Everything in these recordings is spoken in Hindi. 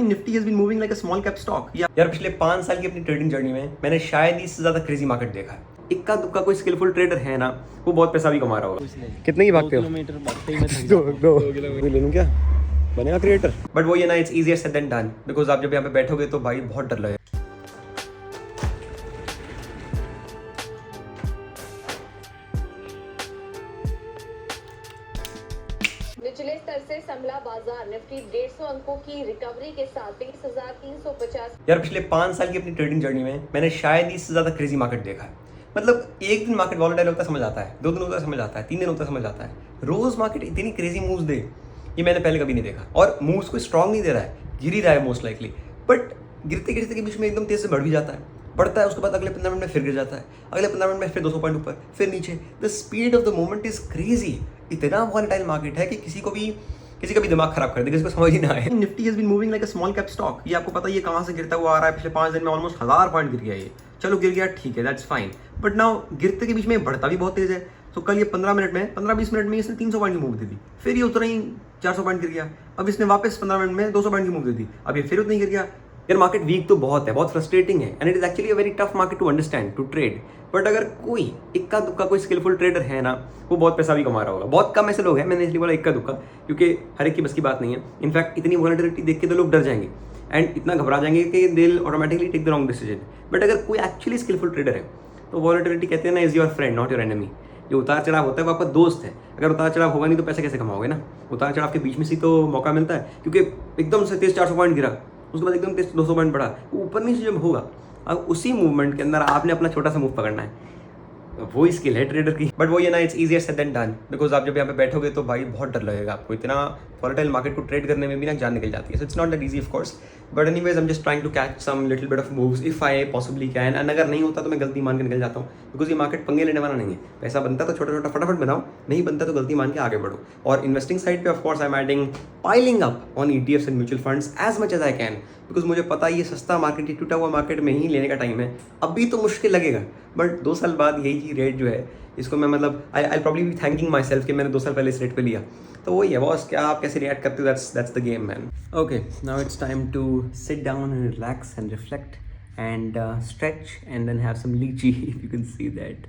Nifty has been moving like a small cap stock. यार पिछले 5 साल की अपनी ट्रेडिंग जर्नी में मैंने शायद ही इससे ज्यादा क्रेजी मार्केट देखा है। इक्का दुक्का कोई स्किलफुल ट्रेडर है ना, वो बहुत पैसा भी कमा रहा होगा। कितने की भागते हो? 2 किलोमीटर भागते ही मैं थक दो जाता दो हूँ। 2 किलोमीटर ले लूं क्या? बनेगा क्रिएटर। बट वो ये ना, it's easier said than done, because आप जब यहाँ पे बैठोगे तो भाई बहुत डर लगेगा। निचले स्तर से संभला बाजार, निफ्टी 150 अंकों की रिकवरी के साथ 23,350। यार पिछले 5 साल की अपनी ट्रेडिंग जर्नी में मैंने शायद ही इससे ज्यादा क्रेजी मार्केट देखा है। मतलब एक दिन मार्केट वॉलेटाइल होता है समझ आता है, 2 दिन होता है समझ आता है, 3 दिन होता है समझ आता है। रोज मार्केट इतनी क्रेजी मूव्स दे, ये मैंने पहले कभी नहीं देखा। और मूव्स को स्ट्रॉन्ग नहीं दे रहा है, गिर ही रहा है मोस्ट लाइकली। बट गिरते गिरते के बीच में एकदम तेज से बढ़ भी जाता है, बढ़ता है, उसके बाद अगले 15 मिनट में फिर गिर जाता है, अगले 15 मिनट में फिर 200 पॉइंट ऊपर, फिर नीचे। The speed of the moment is crazy. इतना वॉलेटाइल मार्केट है कि किसी का भी दिमाग खराब कर दे, किसी को समझ ही ना आए। Nifty has been moving like a small cap stock. ये आपको पता है ये कहां से गिरता हुआ आ रहा है। पिछले 5 दिन में ऑलमोस्ट 1000 पॉइंट गिर गया ये। चलो गिर गया, ठीक है, दैट्स फाइन। बट नाउ गिरते के बीच में बढ़ता भी बहुत तेज है। तो कल ये 15-20 मिनट में इसने 300 पॉइंट की मूव दे दी, फिर ये उतना ही 400 पॉइंट गिर गया। अब इसने वापस 15 मिनट में 200 पॉइंट की मूव दे दी, अब ये फिर उतना ही गिर गया। यार मार्केट वीक तो बहुत है, बहुत फ्रस्ट्रेटिंग है, and it is actually a very tough market to understand, to trade. But अगर कोई इक्का दुक्का कोई स्किलफुल ट्रेडर है ना, वो बहुत पैसा भी कमा रहा होगा। बहुत कम ऐसे लोग हैं, मैंने इसलिए बोला इक्का दुक्का, क्योंकि हर एक की बस की बात नहीं है। इनफैक्ट इतनी वॉलेटिलिटी देख के तो लोग डर जाएंगे एंड इतना घबरा जाएंगे कि they will automatically take the wrong decision. But अगर कोई एक्चुअली स्किलफुल ट्रेडर है तो वॉलेटिलिटी कहते हैं ना, is your friend not your enemy. जो उतार चढ़ाव होता है वो आपका दोस्त है। अगर उतार चढ़ाव होगा नहीं तो पैसे कैसे कमाओगे ना। उतार चढ़ाव के बीच में से तो मौका मिलता है, क्योंकि एकदम से तेज 400 पॉइंट गिरा, उसके बाद एकदम तेज 200 पॉइंट बढ़ा, ऊपर नीचे जब होगा, अब उसी मूवमेंट के अंदर आपने अपना छोटा सा मूव पकड़ना है। वो ही स्किल है ट्रेडर की। बट वो ये ना, it's easier said than done, because आप जब यहाँ पे बैठोगे तो भाई बहुत डर लगेगा आपको। इतना वॉलेटाइल मार्केट को ट्रेड करने में भी ना जान निकल जाती है। So it's not that easy of course, but anyways I am just trying to catch some little bit of moves if I possibly can. And अगर नहीं होता तो मैं गलती मान के निकल जाता हूँ, बिकॉज ये मार्केट पंगे लेने वाला नहीं है। पैसा बनता तो छोटा छोटा फटाफट बनाओ, नहीं बनता तो गलती मान के आगे बढ़ो। और इन्वेस्टिंग साइड पे of course I am adding piling up on ETFs and mutual funds as much as I can, because मुझे पता है ये सस्ता मार्केट, ये टूटा हुआ मार्केट में ही लेने का टाइम है। अभी तो मुश्किल लगेगा, बट 2 साल बाद यही रेट जो है, इसको मैं मतलब I probably be thanking my self कि मैंने 2 साल पहले इस रेट पे लिया। तो वही है बॉस, क्या आप कैसे रिएक्ट करते हो, that's the game man. Okay, now it's time to sit down and relax and reflect and stretch and then have some lychee if you can see that.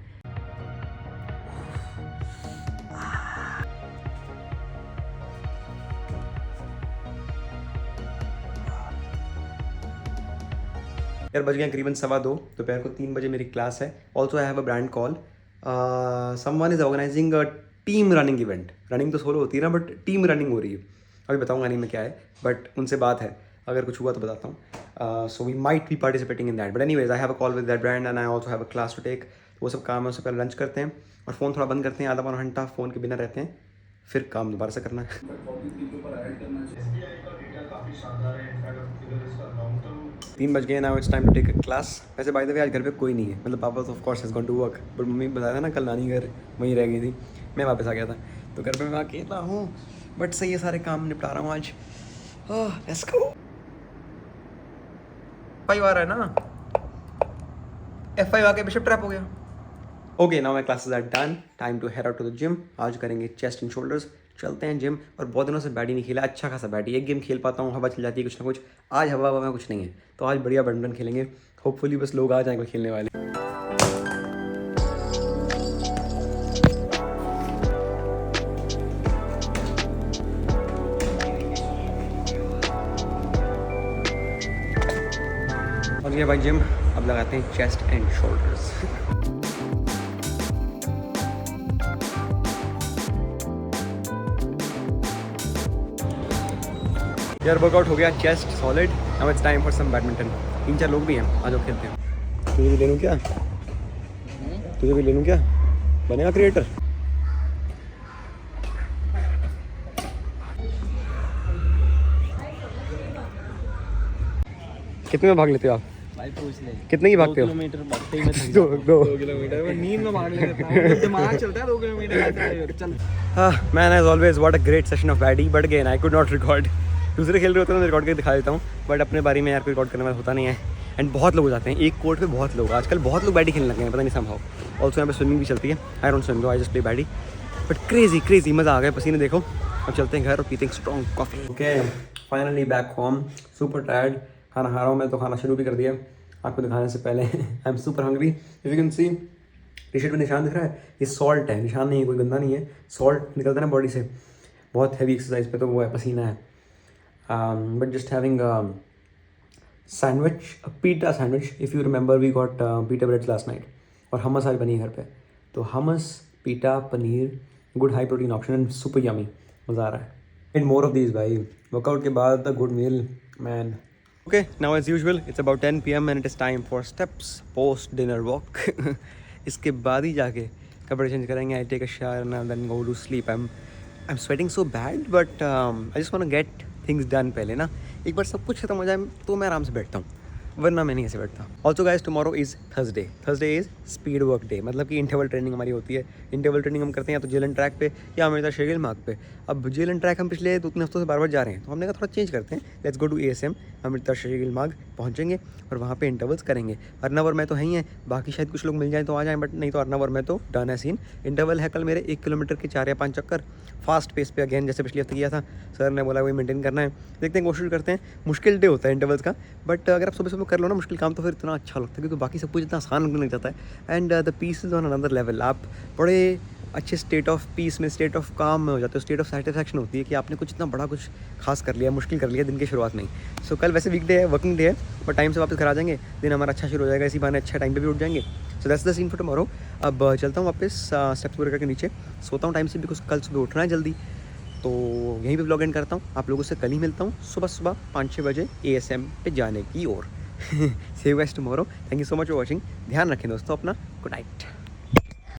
यार बज गए करीबन 2:15, दोपहर को 3 बजे मेरी क्लास है। Also I have a brand call, someone is organizing a team running event. Running तो सोलो होती है ना, बट टीम रनिंग हो रही है। अभी बताऊंगा नहीं मैं क्या है, बट उनसे बात है, अगर कुछ हुआ तो बताता हूँ। So we might be participating in that, but anyways I have a call with that brand and I also have a class to take. वो सब काम है, उससे पहले लंच करते हैं और फ़ोन थोड़ा बंद करते हैं, आधा पौना घंटा फ़ोन के बिना रहते हैं, फिर काम दोबारा से करना है। 3 बज गए, now it's time to take a class. वैसे बाय द वे आज घर पे कोई नहीं है, मतलब पापा तो of course has gone to work, but मम्मी बताया था ना कल नानी घर वहीं रह गई थी, मैं वापस आ गया था, तो घर पे मैं अकेला हूँ। बट सही है, सारे काम निपटा रहा हूँ आज। Let's go. F5 आ रहा है ना, F5 आके बिशप ट्रैप हो गया। Okay, now my classes are done, time to head out to the gym. आज करेंगे चेस्ट एंड शोल्डर्स। चलते हैं जिम। और बहुत दिनों से बैट ही नहीं खेला, अच्छा खासा बैट ही, एक गेम खेल पाता हूँ, हवा चल जाती है कुछ ना कुछ। आज हवा में कुछ नहीं है, तो आज बढ़िया बैडमिंटन खेलेंगे। होपफुली बस लोग आ जाएंगे खेलने वाले। और ये भाई जिम, अब लगाते हैं चेस्ट एंड शोल्डर्स। यार वर्कआउट हो गया, chest solid. Now it's time for some badminton. 3-4 लोग भी हैं, आज लोग खेलते हैं। तुझे भी ले लूँ क्या? तुझे भी ले लूँ क्या? बनेगा क्रिएटर। कितने में भाग लेते हो आप? भाई पूछ ले, कितने की भागते हो? 2 किलोमीटर भागते ही मैं थक दो जाता हूँ। दो 2 किलोमीटर मैं नींद में भाग लेता हूँ, दिमाग चलता है 2 किलोमीटर चल। Man as always what a great session of baddy, but again I could not record. दूसरे खेल रहे होते हैं तो रिकॉर्ड करके दिखा देता हूँ, बट अपने बारी में यार कोई रिकॉर्ड करने वाला होता नहीं है। एंड बहुत लोग हो जाते हैं एक कोर्ट पे, बहुत लोग आजकल, बहुत लोग बैडी खेलने लगे हैं, पता नहीं समहाउ। ऑल्सो यहाँ पे स्विमिंग भी चलती है। आई डोंट स्विम दो, I just play baddie, but crazy मज़ा आ गया, पसीने देखो। अब चलते हैं घर और पीते हैं strong coffee. Okay, finally back home, super tired. खाना खा रहा हूँ मैं, तो खाना शुरू भी कर दिया आपको दिखाने से पहले। I am super hungry. If you can see T shirt में निशान दिख रहा है, ये सॉल्ट है, निशान नहीं है, कोई गंदा नहीं है, सॉल्ट निकलता है ना बॉडी से, बहुत हैवी एक्सरसाइज पे, तो वो है, पसीना है। But just having sandwich, pita sandwich. If you remember we got pita breads last night, और हमस आज बनी है घर पे, तो hummus, pita, paneer, good high protein option and super yummy, मज़ा आ रहा है। एंड मोर ऑफ दीज भाई, वर्कआउट के बाद the good meal man. Okay, now as usual, it's about 10 PM and it is time for steps post dinner walk. इसके बाद ही जाके कपड़े चेंज करेंगे। I take a shower and then go to sleep. I'm sweating so bad, but I just want to get things done पहले ना। एक बार सब कुछ खत्म हो जाए तो मैं आराम से बैठता हूँ, वरना मैं नहीं ऐसे बैठता। Also guys tomorrow is Thursday. Thursday is speed work day, मतलब कि इंटरवल ट्रेनिंग हमारी होती है। इंटरवल ट्रेनिंग हम करते हैं या तो जेलन ट्रैक पे या हमेशा शेगिल मार्ग पे। अब जेलन ट्रैक हम पिछले 2-3 हफ्तों से बार जा रहे हैं, तो हमने कहा थोड़ा चेंज करते हैं, लेट्स गो टू ASM। हम इतना शेगिल मार्ग पहुँचेंगे और वहाँ पे इंटरवल्स करेंगे। अर्नावर में तो है ही है, बाकी शायद कुछ लोग मिल जाएँ तो आ जाएँ, बट नहीं तो अर्नावर में तो डन है सीन। इंटरवल है कल मेरे 1 किलोमीटर के 4 या 5 चक्कर, फास्ट पेस पे अगेन, जैसे पिछले हफ्ते किया था। सर ने बोला वही मेंटेन करना है, देखते हैं, कोशिश करते हैं। मुश्किल डे होता है इंटरवल्स का, बट अगर आप सुबह सुबह कर लो ना मुश्किल काम, तो फिर इतना अच्छा लगता है, क्योंकि बाकी सब कुछ इतना आसान लगने लग जाता है। And the peace is on another level. आप बड़े अच्छे स्टेट ऑफ पीस में, स्टेट ऑफ काम में हो जाते हो, स्टेट ऑफ सेटिस्फैक्शन होती है कि आपने कुछ इतना बड़ा कुछ खास कर लिया, मुश्किल कर लिया दिन की शुरुआत में। सो कल वैसे वीकडे है, वर्किंग डे है, बट टाइम से वापस घर आ जाएंगे, दिन हमारा अच्छा शुरू हो जाएगा, इसी बहाने अच्छा टाइम पे भी उठ जाएंगे। So that's the scene for tomorrow. अब चलता हूँ वापस स्टेप्स पूरे करके नीचे, सोता हूँ टाइम से, बिकॉज कल सुबह उठना है जल्दी। तो यहीं पे व्लॉग एंड करता हूँ, आप लोगों से कल ही मिलता हूँ सुबह 5-6 बजे ASM पे जाने की ओर। See you guys tomorrow. Thank you so much for watching. ध्यान रखें दोस्तों अपना। Good night.